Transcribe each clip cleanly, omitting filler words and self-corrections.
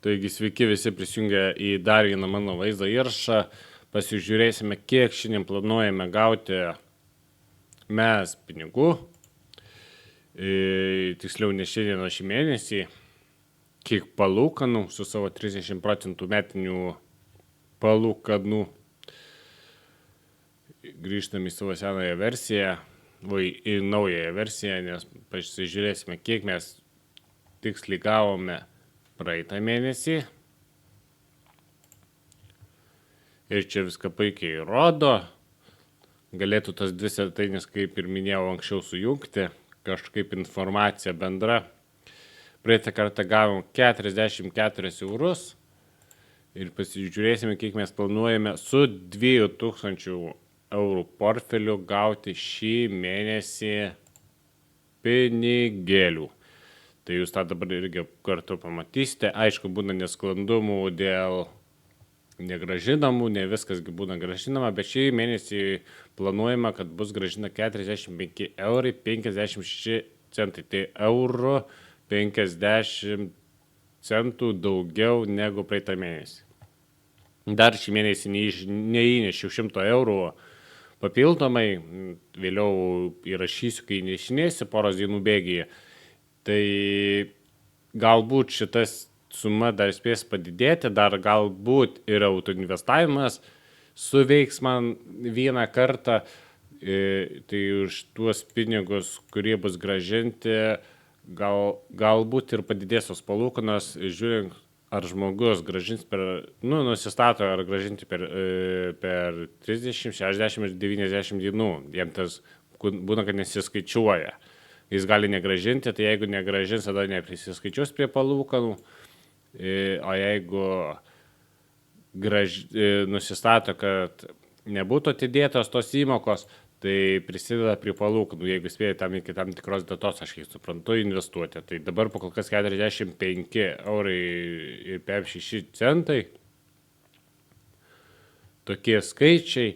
Taigi sveiki visi prisijungę į dar vieną mano vaizdo įrašą. Pasižiūrėsime, kiek šiandien planuojame gauti mes pinigų. Tiksliau ne šiandien, o šį mėnesį. Kiek palūkanų su savo 30% metinių palūkanų. Grįžtam į savo senąją versiją, į naująją versiją, nes pasižiūrėsime, kiek mes tiksliai gavome praeitą mėnesį. Ir čia viską puikiai rodo. Galėtų tas dvi svetainės, kaip ir minėjau anksčiau, sujungti. Kažkaip informacija bendra. Praeitą kartą gavom 44 eurus. Ir pasižiūrėsime, kiek mes planuojame su 2000 eurų portfeliu gauti šį mėnesį pinigėlių. Tai jūs tą dabar irgi kartu pamatysite. Aišku, būna nesklandumų dėl negražinamų, ne viskas būna gražinama, bet šį mėnesį planuojama, kad bus gražina 45 eurai 56 centai. Tai eurų 50 centų daugiau negu praeitą mėnesį. Dar šį mėnesį neįnešiau 100 eurų papildomai, vėliau įrašysiu, kai nešinėsiu poros dienų bėgyje. Tai galbūt šitas suma dar spės padidėti, dar galbūt ir autoinvestavimas suveiks man vieną kartą, tai už tuos pinigus, kurie bus gražinti, galbūt ir padidės tos palūkanos, žiūrint, ar žmogus gražins nusistato ar gražinti per 30, 60 ir 90 dienų, jam tas būna, kad nesiskaičiuoja. Jis gali negražinti, tai jeigu negražins, tada neprisiskaičius prie palūkanų, o jeigu nusistato, kad nebūtų atidėtos tos įmokos, tai prisideda prie palūkanų, jeigu spėja tam iki tam tikros datos, aš kaip suprantu, investuoti. Tai dabar po kol kas 45 eurai ir 56 centai, tokie skaičiai.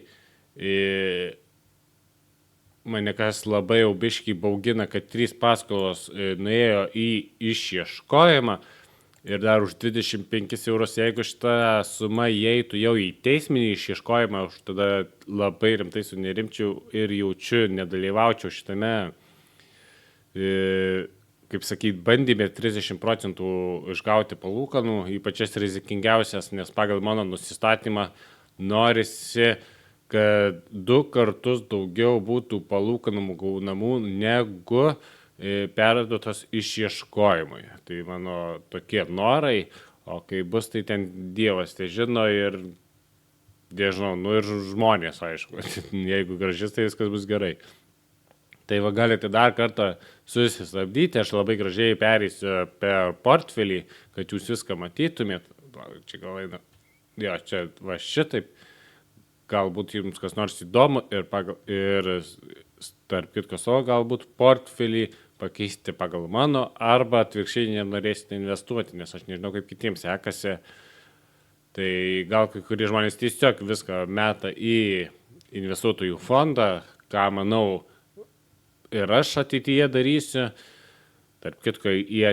Mane kas labai jau biškiai baugina, kad 3 paskolos nuėjo į išieškojimą ir dar už 25 eurus, jeigu šita suma įeitų jau į teisminį išieškojimą, aš tada labai rimtai sunerimčiau ir jaučiu, nedalyvaučiau šitame, kaip sakyti, bandyme 30% išgauti palūkanų, ypač rizikingiausias, nes pagal mano nusistatymą norisi, kad 2 kartus daugiau būtų palūkanų gaunamų negu perduotas išieškojimui. Tai mano tokie norai, o kai bus, tai ten Dievas tai žino ir, nežinau, ir žmonės, aišku, jeigu gražis, tai viskas bus gerai. Tai va galite dar kartą susistabdyti, aš labai gražiai pereisiu per portfelį, kad jūs viską matytumėt. Čia gal eina, čia va šitaip. Galbūt jums kas nors įdomu ir tarp kitko savo galbūt portfelį pakeisti pagal mano arba atvirkščiai nenorėsite investuoti, nes aš nežinau, kaip kitiems sekasi. Tai gal kai kurie žmonės tiesiog viską meta į investuotojų fondą, ką manau ir aš ateityje darysiu. Tarp kitko į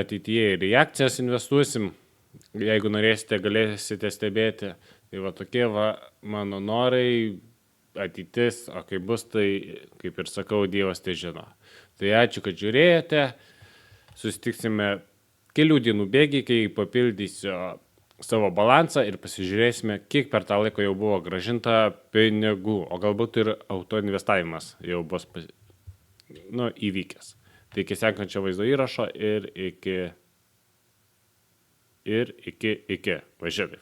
ateityje ir į akcijas investuosim. Jeigu norėsite, galėsite stebėti. Tai va tokie mano norai, ateitis, o kaip bus, tai kaip ir sakau, Dievas tai žino. Tai ačiū, kad žiūrėjote, susitiksime kelių dienų bėgiai, kai papildysiu savo balansą ir pasižiūrėsime, kiek per tą laiką jau buvo gražinta pinigų, o galbūt ir autoinvestavimas jau bus įvykęs. Tai iki sekančio vaizdo įrašo ir iki. Važiuoju.